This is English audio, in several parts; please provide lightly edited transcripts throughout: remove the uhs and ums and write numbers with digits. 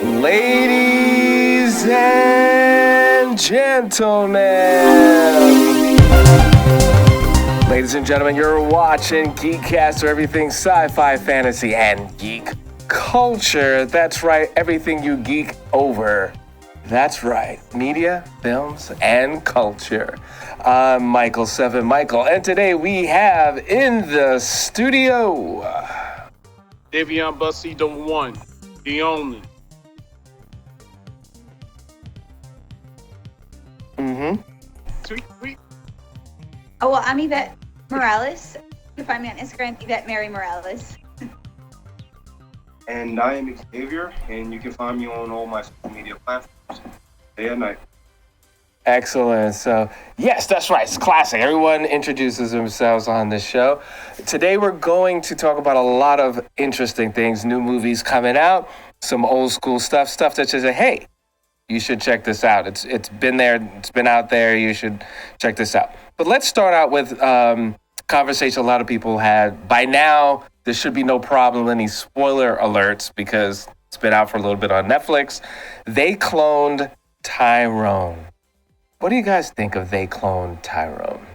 Ladies and gentlemen, you're watching GEEKCASTER, everything sci-fi, fantasy, and geek culture. That's right, everything you geek over. That's right, media, films, and culture. I'm Michael Seven Michael, and today we have in the studio Dayveonne, Bussey, the one, the only. Tweet, tweet. Oh, well, I'm Evette Morales. You can find me on Instagram, Evette Mary Morales. And I am Xavier, and you can find me on all my social media platforms, day and night. Excellent. So, yes, that's right. It's classic. Everyone introduces themselves on this show. Today, we're going to talk about a lot of interesting things, new movies coming out, some old school stuff that says, hey, you should check this out. It's been there. It's been out there. You should check this out. But let's start out with conversation a lot of people had. By now, there should be no problem, any spoiler alerts, because it's been out for a little bit on Netflix. They cloned Tyrone. What do you guys think of They Cloned Tyrone?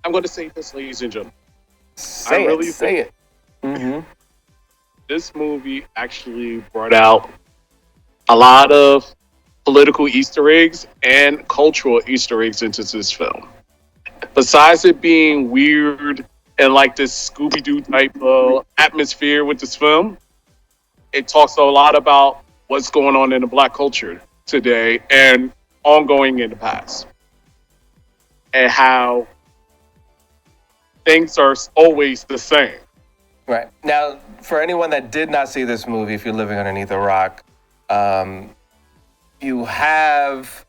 I'm going to say this, ladies and gentlemen. Say it. Mm-hmm. This movie actually brought out a lot of political Easter eggs and cultural Easter eggs into this film. Besides it being weird and like this Scooby-Doo type of atmosphere with this film, it talks a lot about what's going on in the Black culture today and ongoing in the past, and how things are always the same. Right. Now, for anyone that did not see this movie, if you're living underneath a rock, you have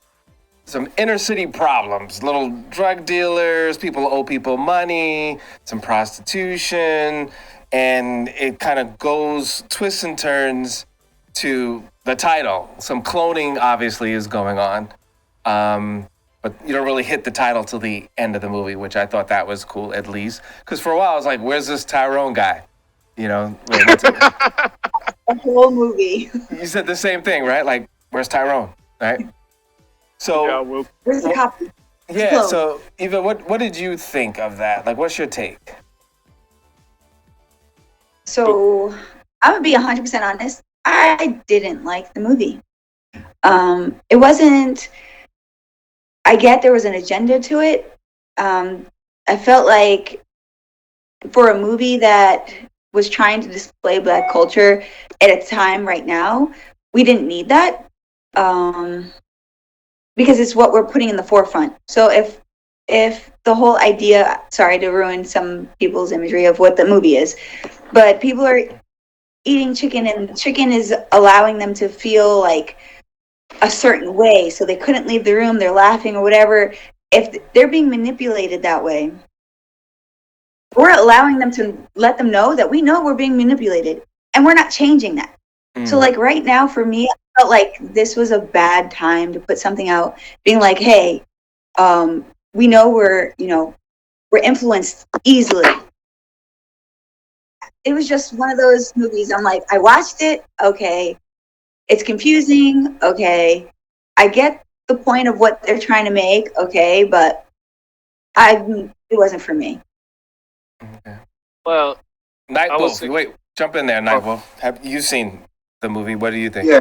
some inner city problems, little drug dealers, people owe people money, some prostitution, and it kind of goes twists and turns to the title. Some cloning obviously is going on, but you don't really hit the title till the end of the movie, which I thought that was cool, at least. Because for a while I was like, where's this Tyrone guy? You know, The whole movie. You said the same thing, right? Like, where's Tyrone, right? So, Where's the copy? yeah, so Eva, what did you think of that? Like, what's your take? So, I'm going to be 100% honest. I didn't like the movie. It wasn't, I get there was an agenda to it. I felt like for a movie that was trying to display Black culture at a time right now, we didn't need that, because it's what we're putting in the forefront. So if the whole idea, sorry to ruin some people's imagery of what the movie is, but people are eating chicken and chicken is allowing them to feel like a certain way, so they couldn't leave the room, they're laughing or whatever. If they're being manipulated that way, we're allowing them to let them know that we know we're being manipulated, and we're not changing that. So like right now for me, I felt like this was a bad time to put something out being like, hey, we know we're influenced easily. It was just one of those movies. I'm like, I watched it. Okay. It's confusing. Okay. I get the point of what they're trying to make. Okay. But it wasn't for me. Okay. Well, Nightwolf, wait, jump in there, Nightwolf. Have you seen the movie? What do you think? Yeah,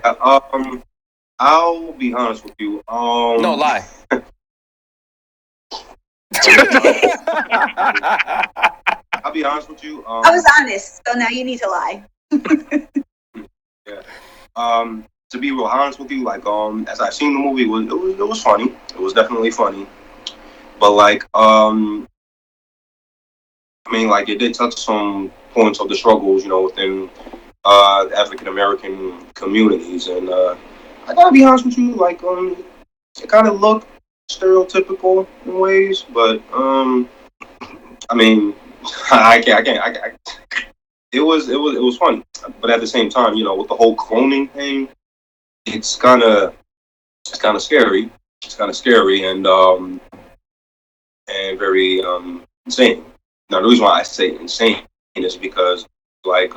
I'll be honest with you. No, lie. I'll be honest with you. I was honest, so now you need to lie. Yeah. To be real honest with you, like, as I seen the movie, it was funny. It was definitely funny. But like, I mean, like, it did touch some points of the struggles, within African American communities, and I gotta be honest with you, like, it kind of looked stereotypical in ways, but I mean, I can't. It was fun, but at the same time, with the whole cloning thing, it's kind of scary. It's kind of scary and very insane. Now, the reason why I say insane is because, like,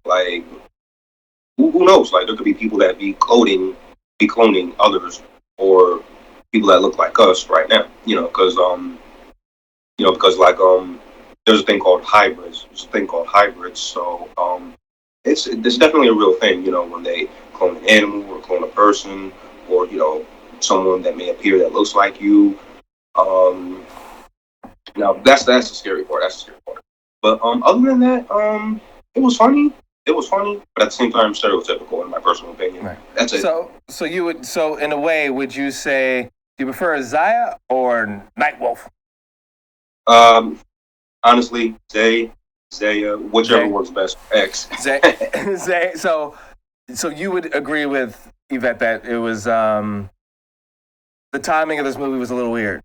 Like, who knows? Like, there could be people that be cloning others, or people that look like us right now. Because there's a thing called hybrids. There's a thing called hybrids. So it's definitely a real thing. When they clone an animal or clone a person, or someone that may appear that looks like you. Now that's the scary part. That's the scary part. But other than that, it was funny. It was funny, but at the same time, stereotypical in my personal opinion. Right. That's it. So in a way, would you say do you prefer Xaya or Nightwolf? Honestly, Xaya, whichever Zay. works best. X. Zay. So you would agree with Evette that it was the timing of this movie was a little weird.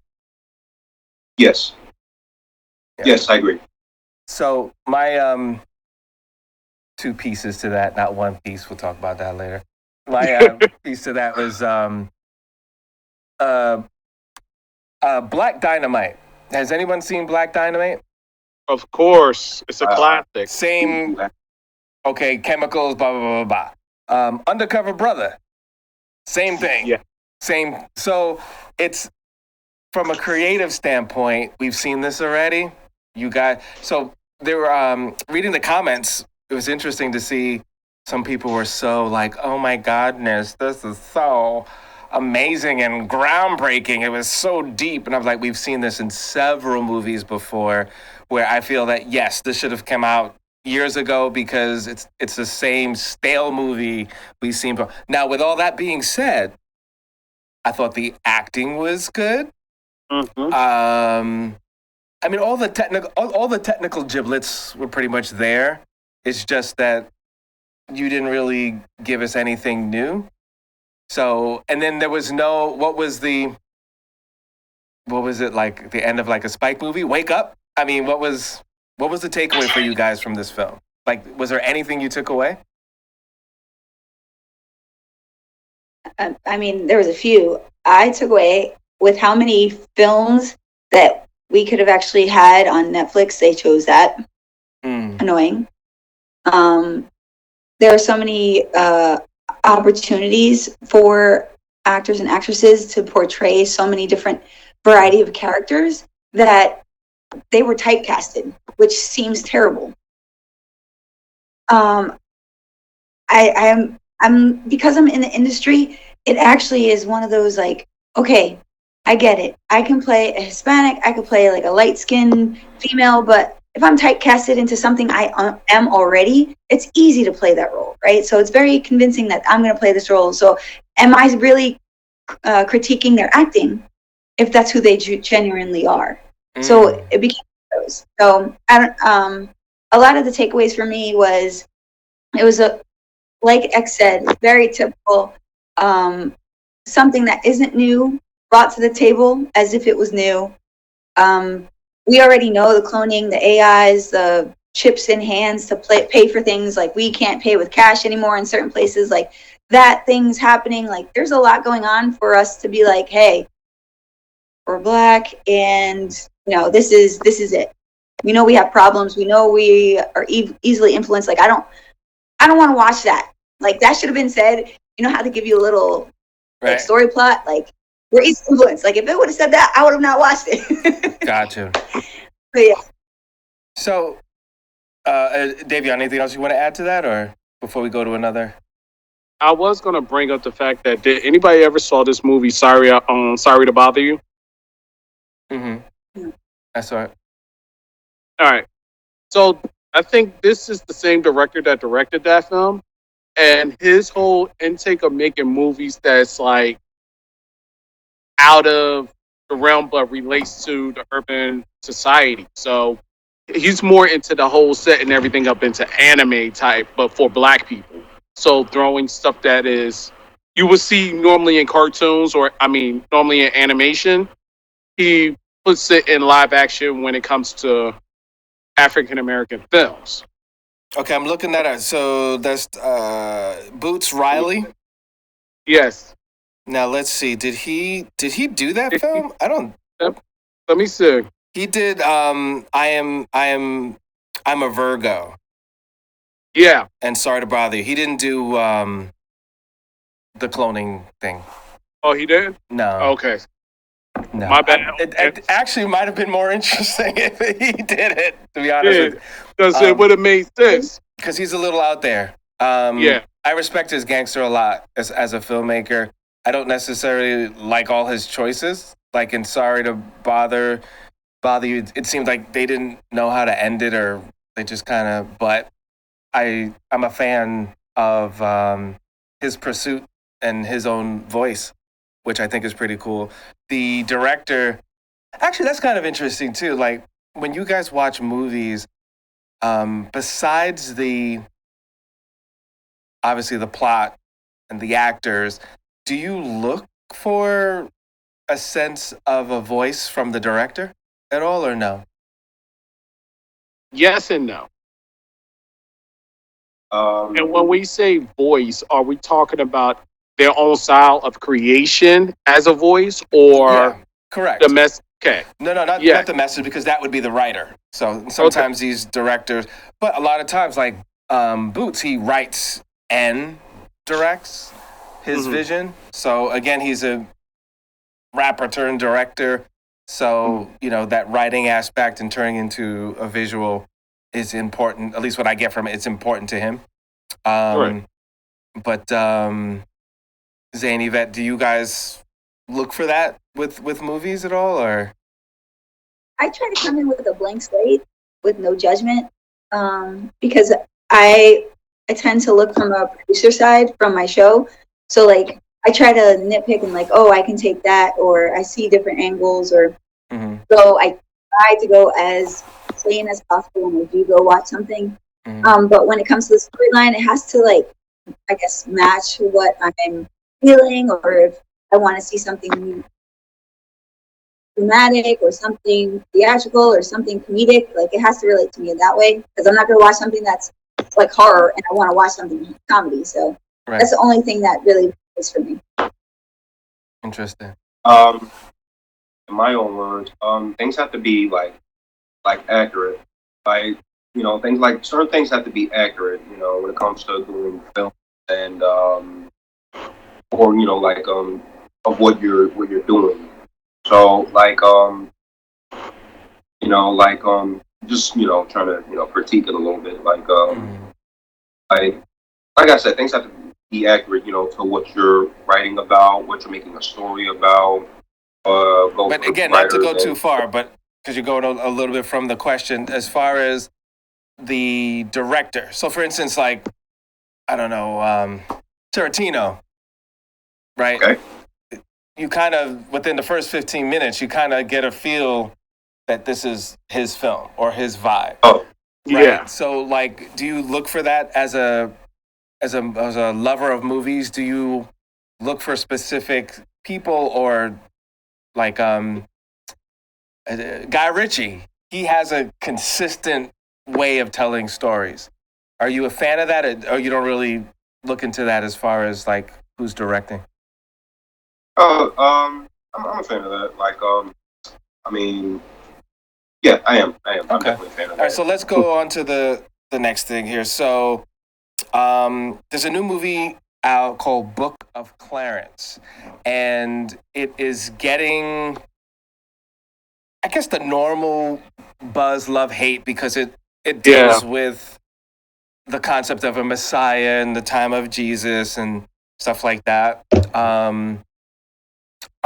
Yes. Yeah. Yes, I agree. So my two pieces to that, not one piece. We'll talk about that later. My piece to that was Black Dynamite. Has anyone seen Black Dynamite? Of course, it's a classic. Same. Okay, chemicals. Blah blah blah blah. Undercover Brother. Same thing. Yeah. Same. So it's from a creative standpoint. We've seen this already. You guys. So they were reading the comments. It was interesting to see some people were so like, oh my goodness, this is so amazing and groundbreaking. It was so deep. And I was like, we've seen this in several movies before where I feel that, yes, this should have come out years ago because it's the same stale movie we've seen. Now, with all that being said, I thought the acting was good. Mm-hmm. I mean, all the technical giblets were pretty much there. It's just that you didn't really give us anything new. So, and then there was what was it like the end of like a Spike movie? Wake Up? I mean, what was the takeaway for you guys from this film? Like, was there anything you took away? I mean, there was a few. I took away with how many films that we could have actually had on Netflix. They chose that. Annoying. There are so many opportunities for actors and actresses to portray so many different variety of characters that they were typecasted, which seems terrible. I'm because I'm in the industry, it actually is one of those like, okay, I get it. I can play a Hispanic, I could play like a light-skinned female, but if I'm typecasted into something I am already, it's easy to play that role, right? So it's very convincing that I'm going to play this role. So am I really critiquing their acting if that's who they genuinely are? So it became those. So a lot of the takeaways for me was it was like X said, very typical, something that isn't new brought to the table as if it was new. We already know the cloning, the AIs, the chips in hands to pay for things like we can't pay with cash anymore in certain places. Like that thing's happening. Like there's a lot going on for us to be like, hey, we're Black, and this is it. We know we have problems. We know we are easily influenced. Like I don't want to watch that. Like that should have been said. You know how to give you a little like story plot. Like we're easily influenced. Like if it would have said that, I would have not watched it. Gotcha. But yeah. So, Dayveonne, anything else you want to add to that, or before we go to another? I was going to bring up the fact that did anybody ever saw this movie? Sorry to bother you. Mm-hmm. I saw it. All right. So I think this is the same director that directed that film, and his whole intake of making movies that's like out of the realm but relates to the urban society. So he's more into the whole setting everything up into anime type, but for Black people. So throwing stuff that is you would see normally in cartoons normally in animation, he puts it in live action when it comes to African American films. Okay, I'm looking that up. So that's Boots Riley. Yes. Now let's see. Did he do that film? I don't. Let me see. He did. I'm a Virgo. Yeah. And Sorry to Bother You. He didn't do the cloning thing. Oh, he did? No. Okay. No. My bad. It actually might have been more interesting if he did it, to be honest Yeah, with you. because it would have made sense. Because he's a little out there. Yeah. I respect his gangster a lot as a filmmaker. I don't necessarily like all his choices. Like in Sorry to Bother You, it seemed like they didn't know how to end it, or they just kind of. But I'm a fan of his pursuit and his own voice, which I think is pretty cool. The director, actually, that's kind of interesting too. Like when you guys watch movies, besides the obviously the plot and the actors, do you look for a sense of a voice from the director at all, or no? Yes and no. Um, And when we say voice, are we talking about their own style of creation as a voice, or Yeah, correct. the mess? Okay. No, not Yeah. the message, because that would be the writer. So Okay. sometimes these directors, but a lot of times, like Boots, he writes and directs his Mhm. vision. So again, he's a rapper turned director. So you know that writing aspect and turning into a visual is important. At least what I get from it, it's important to him. Right. But Zane, Yvette, do you guys look for that with movies at all, or? I try to come in with a blank slate with no judgment, because I tend to look from a producer side from my show. So like I try to nitpick and like, oh, I can take that, or I see different angles, or Mm-hmm. so I try to go as plain as possible when I do go watch something. Mm-hmm. But when it comes to the storyline, it has to like, I guess, match what I'm feeling, or if I want to see something dramatic or something theatrical or something comedic, like it has to relate to me in that way, because I'm not going to watch something that's like horror and I want to watch something comedy. So Right. that's the only thing that really is for me. Interesting. in my own words, things have to be like accurate. Like, things like certain things have to be accurate. When it comes to doing film and or of what you're doing. So just trying to critique it a little bit. Mm-hmm. Like I said, things have to be accurate. To what you're writing about, what you're making a story about. Go But for the again, not to writers go too and far, but because you're going a little bit from the question, as far as the director. So, for instance, like I don't know, Tarantino, right? okay. You kind of within the first 15 minutes, you kind of get a feel that this is his film or his vibe, Oh, right? Yeah. So, like, do you look for that as a lover of movies? Do you look for specific people, or like Guy Ritchie? He has a consistent way of telling stories. Are you a fan of that, or you don't really look into that as far as like who's directing? I'm a fan of that. I mean, yeah, I am. I'm Okay. definitely a fan of All right, that. so let's go on to the next thing here. So, there's a new movie out called Book of Clarence, and it is getting, I guess, the normal buzz, love, hate, because it Yeah. deals with the concept of a Messiah and the time of Jesus and stuff like that.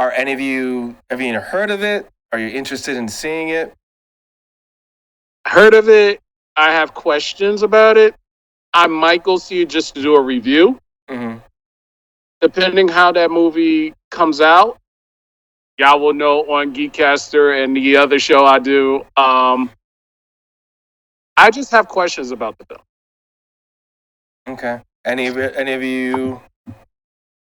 Are any of you, have you heard of it? Are you interested in seeing it? Heard of it. I have questions about it. I might go see it just to do a review. Mm-hmm. Depending how that movie comes out, y'all will know on GEEKCASTER and the other show I do. I just have questions about the film. Okay. Any of you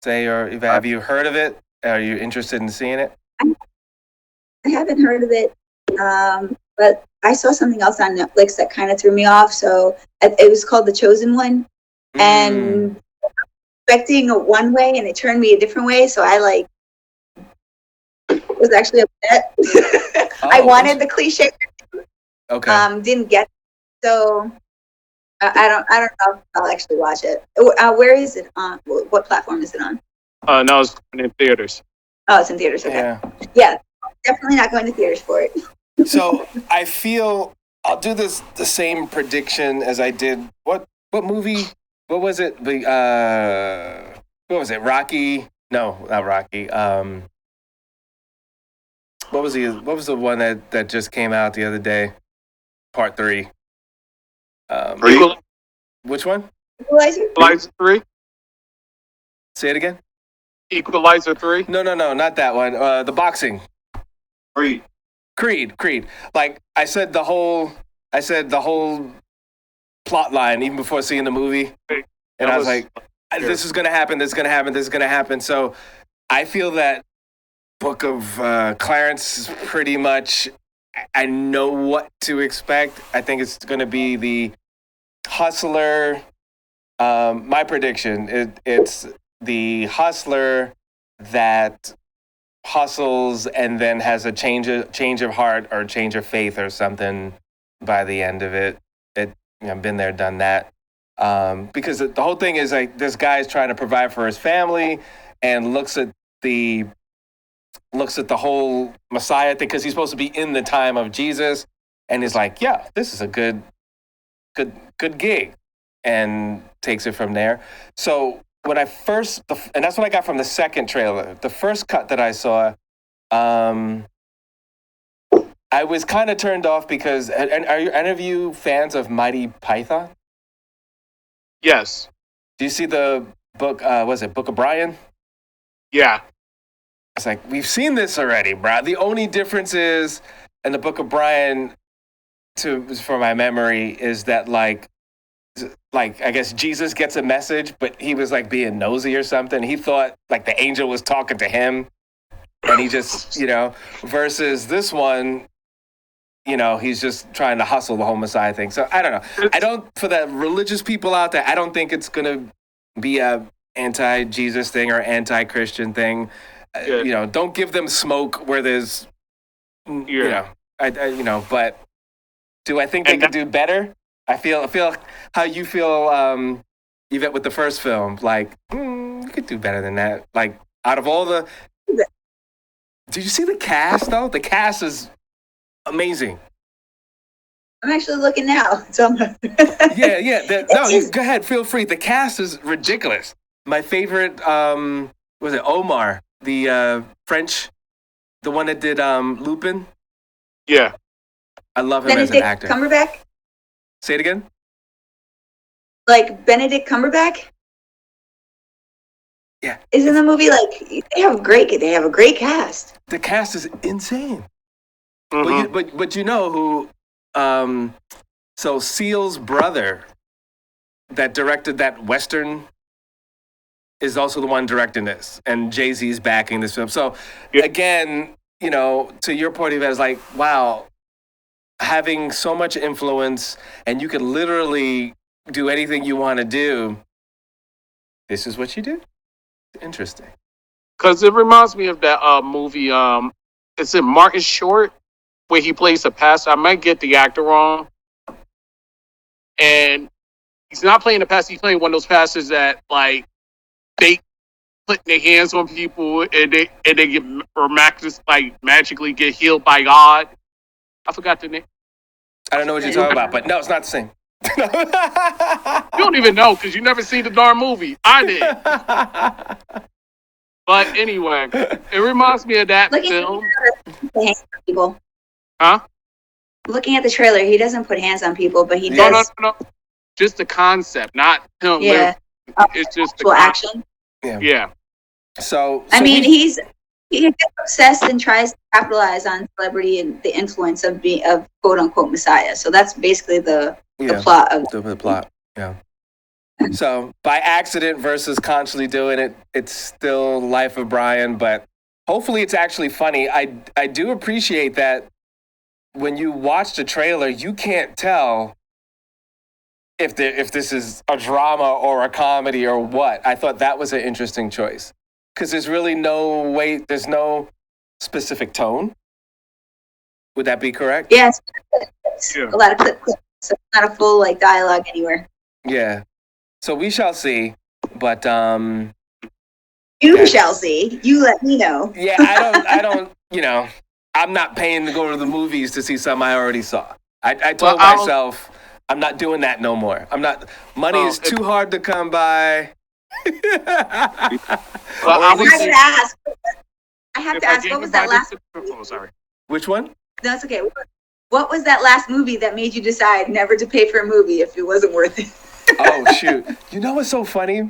say, or have you heard of it? Are you interested in seeing it? I haven't heard of it, but I saw something else on Netflix that kind of threw me off. So it was called The Chosen One, and expecting a one way, and it turned me a different way. So I like was actually upset. I wanted the cliche, Okay. didn't get it. So I don't know if I'll actually watch it. Where is it on? What platform is it on? No, it's in theaters. Oh, it's in theaters. Okay. Yeah, definitely not going to theaters for it. So I feel I'll do the same prediction as I did. What movie? What was it? What was it? Rocky? No, not Rocky. What was the one that just came out the other day? Part 3. Which one? Equalizer 3. Say it again. Equalizer 3. No, not that one. The boxing. Creed. Like I said the whole plot line even before seeing the movie, and I was like, "This is gonna happen. This is gonna happen. This is gonna happen." So I feel that Book of Clarence is pretty much. I know what to expect. I think it's gonna be the hustler. My prediction: it's the hustler that hustles and then has a change of heart or change of faith or something by the end of it. I've been there, done that. Because the whole thing is like this guy's trying to provide for his family and looks at the whole Messiah thing because he's supposed to be in the time of Jesus, and he's like, yeah, this is a good gig, and takes it from there. So when I first, and that's what I got from the second trailer. The first cut that I saw, I was kind of turned off because, and are any of you fans of Mighty Python? Yes. Do you see the book, was it Book of Brian? Yeah. It's like, we've seen this already, bro. The only difference is, in the Book of Brian, for my memory, is that like I guess Jesus gets a message, but he was like being nosy or something. He thought like the angel was talking to him, and he just, versus this one, he's just trying to hustle the whole Messiah thing. So I don't know. For the religious people out there, I don't think it's going to be a anti-Jesus thing or anti-Christian thing. Yeah. Don't give them smoke where there's, but do I think they could do better? I feel how you feel, Evette, with the first film. Like, you could do better than that. Like, out of all the... Did you see the cast, though? The cast is amazing. I'm actually looking now. So Yeah. Go ahead. Feel free. The cast is ridiculous. My favorite, was it Omar? The French, the one that did Lupin? Yeah. I love him as an actor. Cumberbatch? Say it again? Like Benedict Cumberbatch? Yeah. Isn't the movie like they have a great cast. The cast is insane. Mm-hmm. But you know who so Seal's brother that directed that Western is also the one directing this, and Jay-Z's backing this film. So again, to your point, Evette, is like, wow, having so much influence, and you could literally do anything you want to do. This is what you do. Interesting. Because it reminds me of that movie. Is it Martin Short, where he plays a pastor? I might get the actor wrong. And he's not playing a pastor. He's playing one of those pastors that like they put their hands on people and they get magically get healed by God. I forgot the name. I don't know what you're talking about, but no, it's not the same. You don't even know because you never seen the darn movie. I did. But anyway, it reminds me of that film. People. Huh? Looking at the trailer, he doesn't put hands on people, but he does. No. Just the concept, not him. Yeah. It's just the action. Yeah. So I mean, he gets obsessed and tries to capitalize on celebrity and the influence of quote unquote Messiah. So that's basically the plot of the plot. Yeah. So by accident versus consciously doing it, it's still Life of Brian, but hopefully it's actually funny. I do appreciate that when you watch the trailer, you can't tell if this is a drama or a comedy or what. I thought that was an interesting choice because there's really there's no specific tone. Would that be correct? Yes. A lot of clip. so it's not a full like dialogue anywhere. Yeah. So we shall see. But You shall see. You let me know. yeah, I don't, I'm not paying to go to the movies to see something I already saw. I told myself I'm not doing that no more. I'm not. Money is too hard to come by. I have to ask. What was that last? Oh, sorry. Which one? That's okay. What was that last movie that made you decide never to pay for a movie if it wasn't worth it? Oh shoot! You know what's so funny?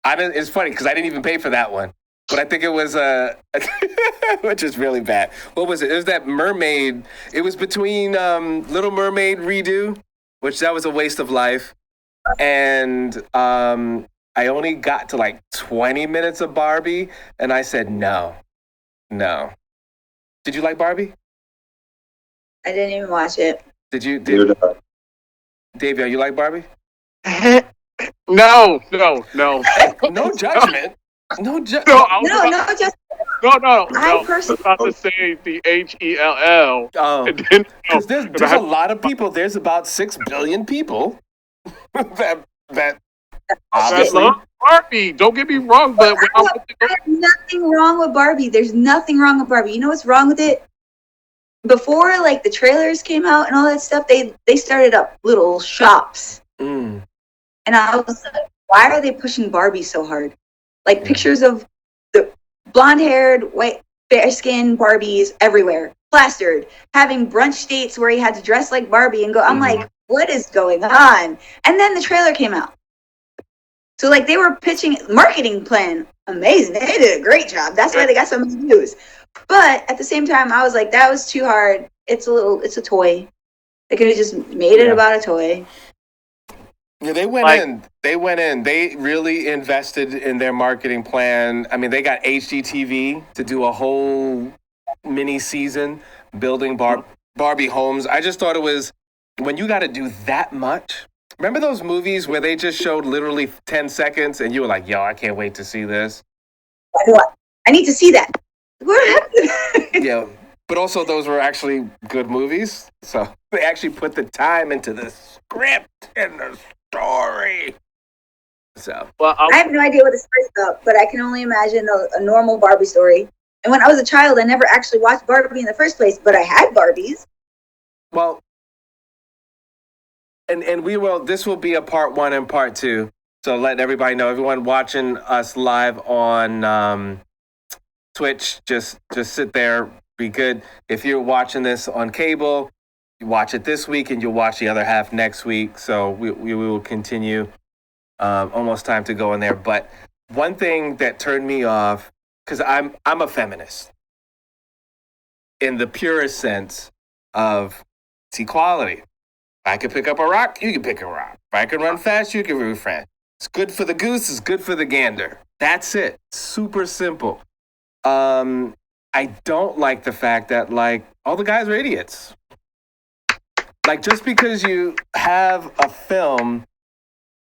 It's funny because I didn't even pay for that one, but I think it was which is really bad. What was it? It was that mermaid. It was between Little Mermaid redo, which that was a waste of life, and I only got to like 20 minutes of Barbie, and I said no. Did you like Barbie? I didn't even watch it. Did Dayveonne, you like Barbie? No. No judgment. No judgment. No. I I personally was about to say the HELL. Oh, And then, because there's a lot of people. There's about 6 billion people that I obviously. love Barbie. Don't get me wrong, but when I went to go, There's nothing wrong with Barbie. There's nothing wrong with Barbie. You know what's wrong with it? Before like the trailers came out and all that stuff, they started up little shops. Mm. And I was like, why are they pushing Barbie so hard? Like pictures of the blonde-haired, white, fair-skinned Barbies everywhere, plastered, having brunch dates where he had to dress like Barbie and go. I'm like, what is going on? And then the trailer came out. So like they were pitching marketing plan, amazing. They did a great job. That's why they got so many views. But at the same time, I was like, that was too hard. It's a toy. They could have just made it about a toy. Yeah, they went in. They really invested in their marketing plan. I mean, they got HGTV to do a whole mini season building Barbie homes. I just thought it was, when you got to do that much. Remember those movies where they just showed literally 10 seconds and you were like, yo, I can't wait to see this. I need to see that. What happened? Yeah, but also those were actually good movies. So they actually put the time into the script and the story. So I have no idea what the story's about, but I can only imagine a normal Barbie story. And when I was a child, I never actually watched Barbie in the first place, but I had Barbies. well, and this will be a part 1 and part 2. So let everybody know, everyone watching us live on Twitch, just sit there, be good. If you're watching this on cable, you watch it this week and you'll watch the other half next week. So we will continue. Almost time to go in there. But one thing that turned me off, because I'm a feminist in the purest sense of it's equality. If I can pick up a rock, you can pick a rock. If I can run fast, you can run fast. It's good for the goose, it's good for the gander. That's it. Super simple. I don't like the fact that like all the guys are idiots. Like just because you have a film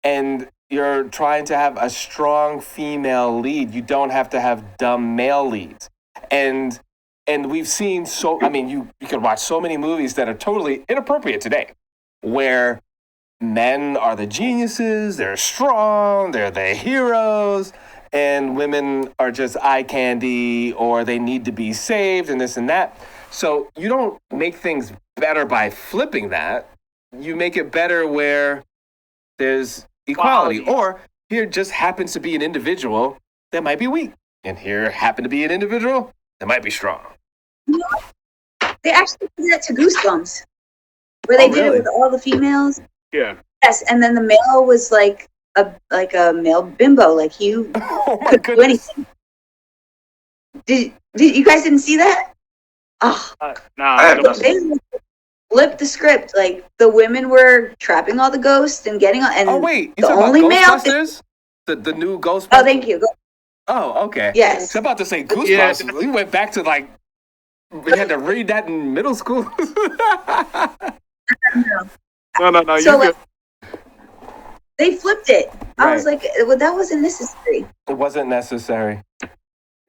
and you're trying to have a strong female lead, you don't have to have dumb male leads. And we've seen you can watch so many movies that are totally inappropriate today, where men are the geniuses, they're strong, they're the heroes, and women are just eye candy, or they need to be saved and this and that. So you don't make things better by flipping that. You make it better where there's equality. Or here just happens to be an individual that might be weak. And here happen to be an individual that might be strong. They actually did that to Goosebumps, where they did it with all the females. yeah. Yes, and then the male was like a male bimbo, like you Oh my couldn't do goodness. anything. Did you guys didn't see that? Oh, Nah, they flipped the script. Like the women were trapping all the ghosts and getting on. And Oh wait, you the talking only about male. Ghostbusters? The new Ghostbusters? Oh, thank you. Oh, okay. Yes. So I'm about to say Goosebumps. We went back to like we had to read that in middle school. No. So like, they flipped it. I was Right. like, well, that wasn't necessary. It wasn't necessary.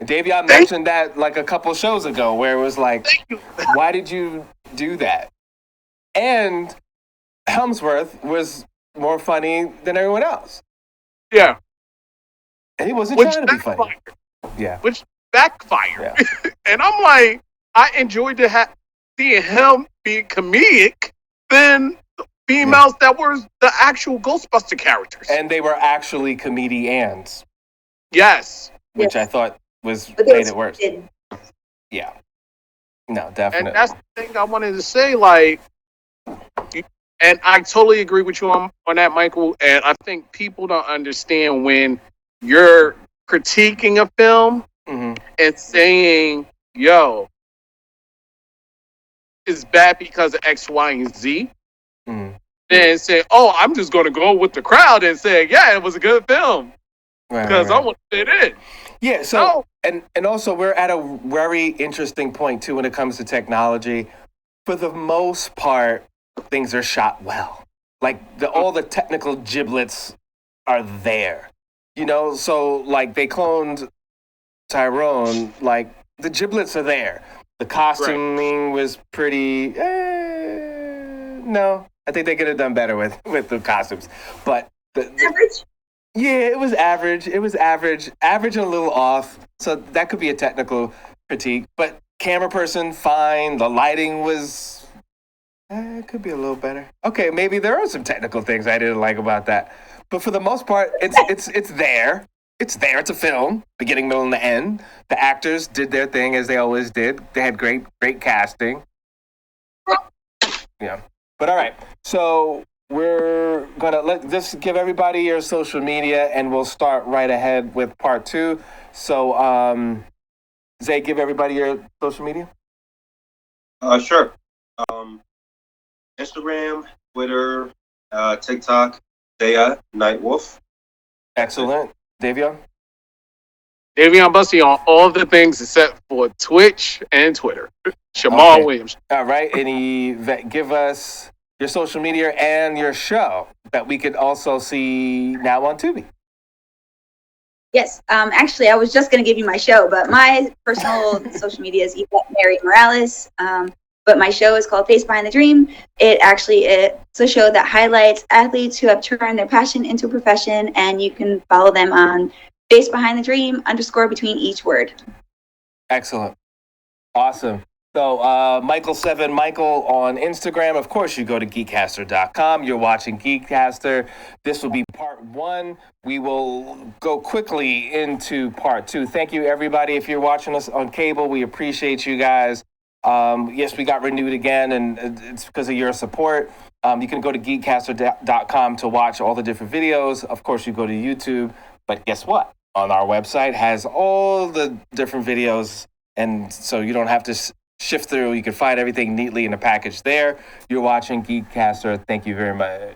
Dayveonne mentioned that like a couple shows ago, where it was like, why did you do that? And Helmsworth was more funny than everyone else. Yeah. And he wasn't Which trying to be funny. backfired. Yeah. Which backfired. Yeah. And I'm like, I enjoyed seeing him be comedic than females that were the actual Ghostbuster characters. And they were actually comedians, Yes. which I thought made it worse. Yeah. No, definitely. And that's the thing I wanted to say, like, and I totally agree with you on that, Michael. And I think people don't understand when you're critiquing a film Mm-hmm. and saying, yo, it's bad because of X, Y, and Z. Mm-hmm. Then say, oh, I'm just going to go with the crowd and say, yeah, it was a good film. Because I want to fit in. Yeah, so, and also we're at a very interesting point, too, when it comes to technology. For the most part, things are shot well. Like, all the technical giblets are there. You know, so, like, they cloned Tyrone, like, the giblets are there. The costuming was pretty, no. I think they could have done better with the costumes. But Average? yeah, it was average. It was average and a little off. So that could be a technical critique. But camera person, fine. The lighting was, it could be a little better. Okay, maybe there are some technical things I didn't like about that. But for the most part, it's there. It's there. It's a film, beginning, middle, and the end. The actors did their thing as they always did. They had great casting. Yeah. But all right. So we're gonna just give everybody your social media, and we'll start right ahead with part 2. So, Zay, give everybody your social media. Sure. Instagram, Twitter, TikTok, Xaya, Nightwolf. Excellent. Dayveonne? Dayveonne Bussey on all the things except for Twitch and Twitter. Jamal Williams. All right. Give us your social media and your show that we could also see now on Tubi. Yes. Actually, I was just going to give you my show, but my personal social media is Evette Mary Morales. But my show is called Face Behind the Dream. It's a show that highlights athletes who have turned their passion into a profession, and you can follow them on Face Behind the Dream _ between each word. Excellent. Awesome. So, Michael7 Michael on Instagram. Of course, you go to GeekCaster.com. You're watching GeekCaster. This will be part 1. We will go quickly into part 2. Thank you, everybody. If you're watching us on cable, we appreciate you guys. Yes, we got renewed again, and it's because of your support. You can go to GeekCaster.com to watch all the different videos. Of course, you go to YouTube. But guess what? On our website has all the different videos, and so you don't have to shift through. You can find everything neatly in a package there. You're watching Geekcaster. Thank you very much.